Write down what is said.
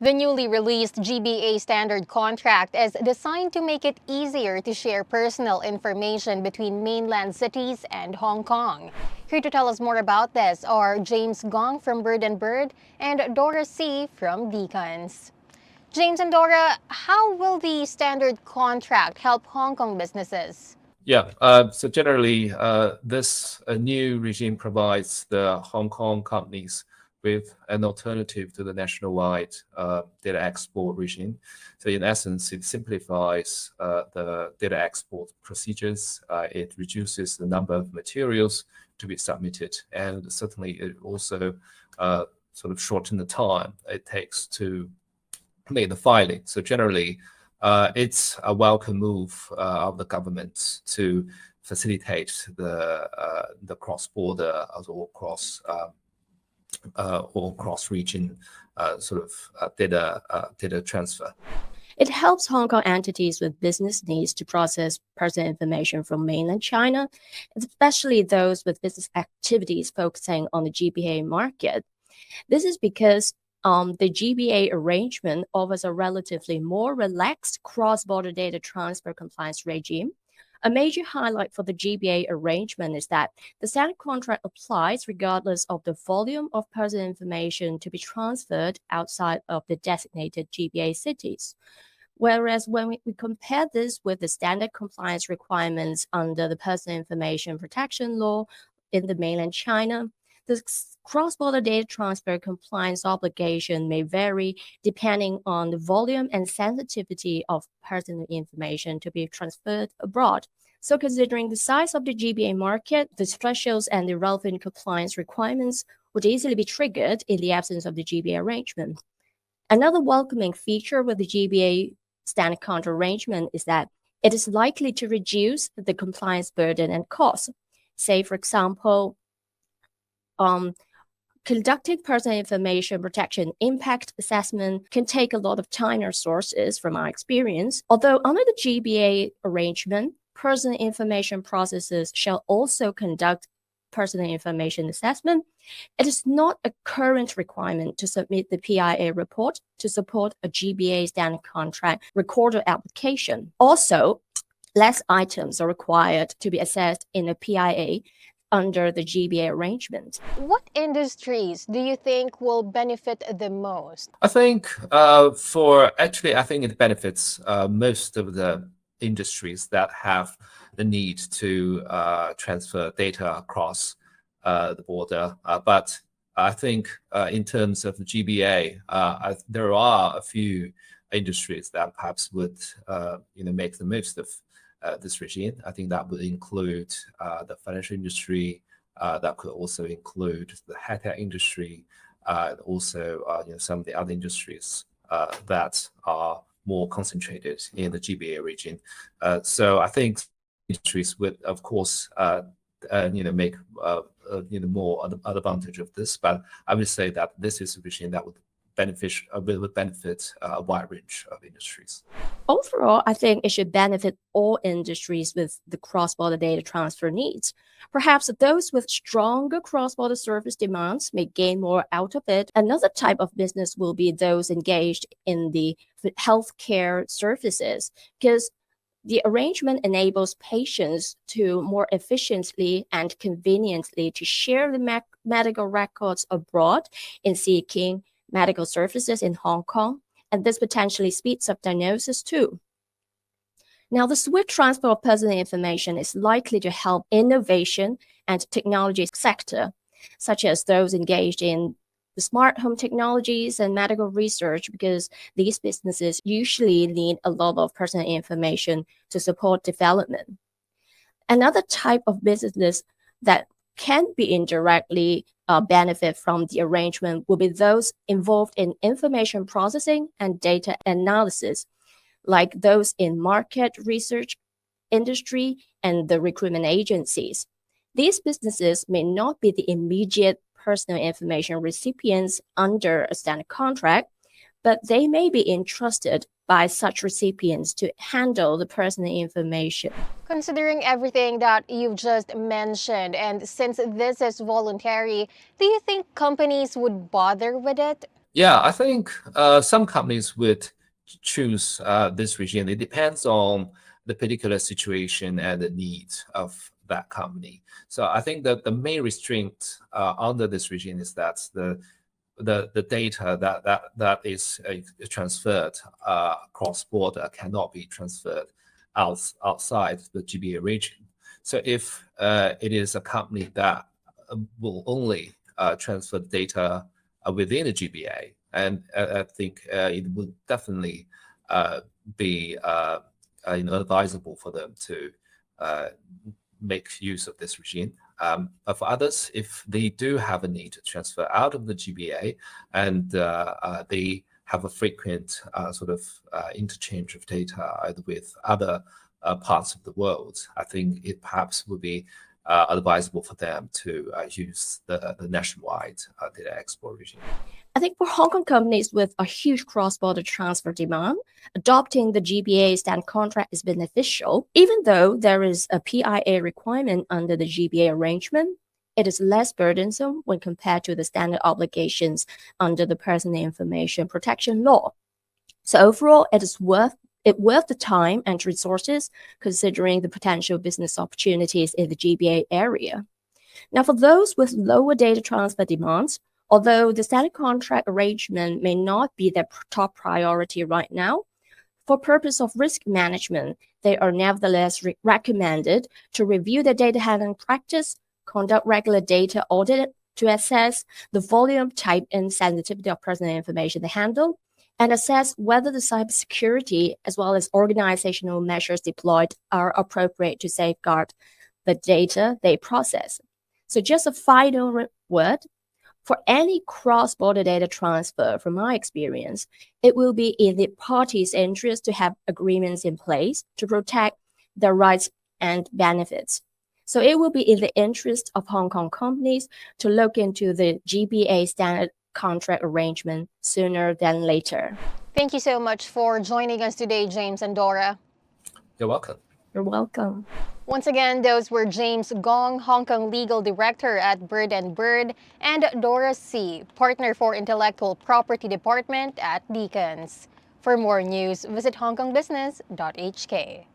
The newly released GBA Standard Contract is designed to make it easier to share personal information between mainland cities and Hong Kong. Here to tell us more about this are James Gong from Bird and Bird and Dora C. from Beacons. James and Dora, how will the standard contract help Hong Kong businesses? Yeah, so generally, this new regime provides the Hong Kong companies with an alternative to the nationwide data export regime. So in essence, it simplifies the data export procedures. It reduces the number of materials to be submitted, and certainly it also sort of shorten the time it takes to make the filing. So generally, it's a welcome move of the government to facilitate the cross-border or cross-region sort of data transfer. It helps Hong Kong entities with business needs to process personal information from mainland China, especially those with business activities focusing on the GBA market. This is because the GBA arrangement offers a relatively more relaxed cross-border data transfer compliance regime. A major highlight for the GBA arrangement is that the standard contract applies regardless of the volume of personal information to be transferred outside of the designated GBA cities. Whereas when we compare this with the standard compliance requirements under the Personal Information Protection Law in the mainland China, the cross-border data transfer compliance obligation may vary depending on the volume and sensitivity of personal information to be transferred abroad. So considering the size of the GBA market, the thresholds and the relevant compliance requirements would easily be triggered in the absence of the GBA arrangement. Another welcoming feature with the GBA standard contract arrangement is that it is likely to reduce the compliance burden and cost. Say, for example, conducting personal information protection impact assessment can take a lot of time and resources from our experience. Although under the GBA arrangement, personal information processors shall also conduct personal information assessment, it is not a current requirement to submit the PIA report to support a GBA standard contract recorder application. Also, less items are required to be assessed in a PIA under the GBA arrangement. What industries do you think will benefit the most? I think I think it benefits most of the industries that have the need to transfer data across the border. But I think in terms of the GBA, there are a few industries that perhaps would make the most of this regime. I think that would include the financial industry. That could also include the high-tech industry. Also, some of the other industries that are more concentrated in the GBA region. So I think industries would, of course, make more advantage of this. But I would say that this is a regime that would benefit a wide range of industries. Overall, I think it should benefit all industries with the cross-border data transfer needs. Perhaps those with stronger cross-border service demands may gain more out of it. Another type of business will be those engaged in the healthcare services, because the arrangement enables patients to more efficiently and conveniently to share the medical records abroad in seeking medical services in Hong Kong, and this potentially speeds up diagnosis too. Now, the swift transfer of personal information is likely to help innovation and technology sector, such as those engaged in the smart home technologies and medical research, because these businesses usually need a lot of personal information to support development. Another type of business that can be indirectly benefit from the arrangement will be those involved in information processing and data analysis, like those in market research industry and the recruitment agencies. These businesses may not be the immediate personal information recipients under a standard contract, but they may be entrusted by such recipients to handle the personal information. Considering everything that you've just mentioned, and since this is voluntary, do you think companies would bother with it? Yeah, I think some companies would choose this regime. It depends on the particular situation and the needs of that company. So I think that the main restraint under this regime is that the data that is transferred cross border cannot be transferred outside the GBA region. So if it is a company that will only transfer data within the GBA, and I think it would definitely be advisable for them to make use of this regime. But for others, if they do have a need to transfer out of the GBA and they have a frequent sort of interchange of data either with other parts of the world, I think it perhaps would be advisable for them to use the nationwide data export regime. I think for Hong Kong companies with a huge cross-border transfer demand, adopting the GBA standard contract is beneficial. Even though there is a PIA requirement under the GBA arrangement, it is less burdensome when compared to the standard obligations under the Personal Information Protection Law. So overall, it is worth the time and resources considering the potential business opportunities in the GBA area. Now, for those with lower data transfer demands, although the standard contract arrangement may not be their top priority right now, for purpose of risk management, they are nevertheless recommended to review their data handling practice, conduct regular data audit to assess the volume, type, and sensitivity of personal information they handle, and assess whether the cybersecurity as well as organizational measures deployed are appropriate to safeguard the data they process. So just a final word. For any cross-border data transfer, from my experience, it will be in the parties' interest to have agreements in place to protect their rights and benefits. So it will be in the interest of Hong Kong companies to look into the GBA standard contract arrangement sooner than later. Thank you so much for joining us today, James and Dora. You're welcome. You're welcome. Once again, those were James Gong, Hong Kong Legal Director at Bird & Bird, and Dora C., Partner for Intellectual Property Department at Deacons. For more news, visit hongkongbusiness.hk.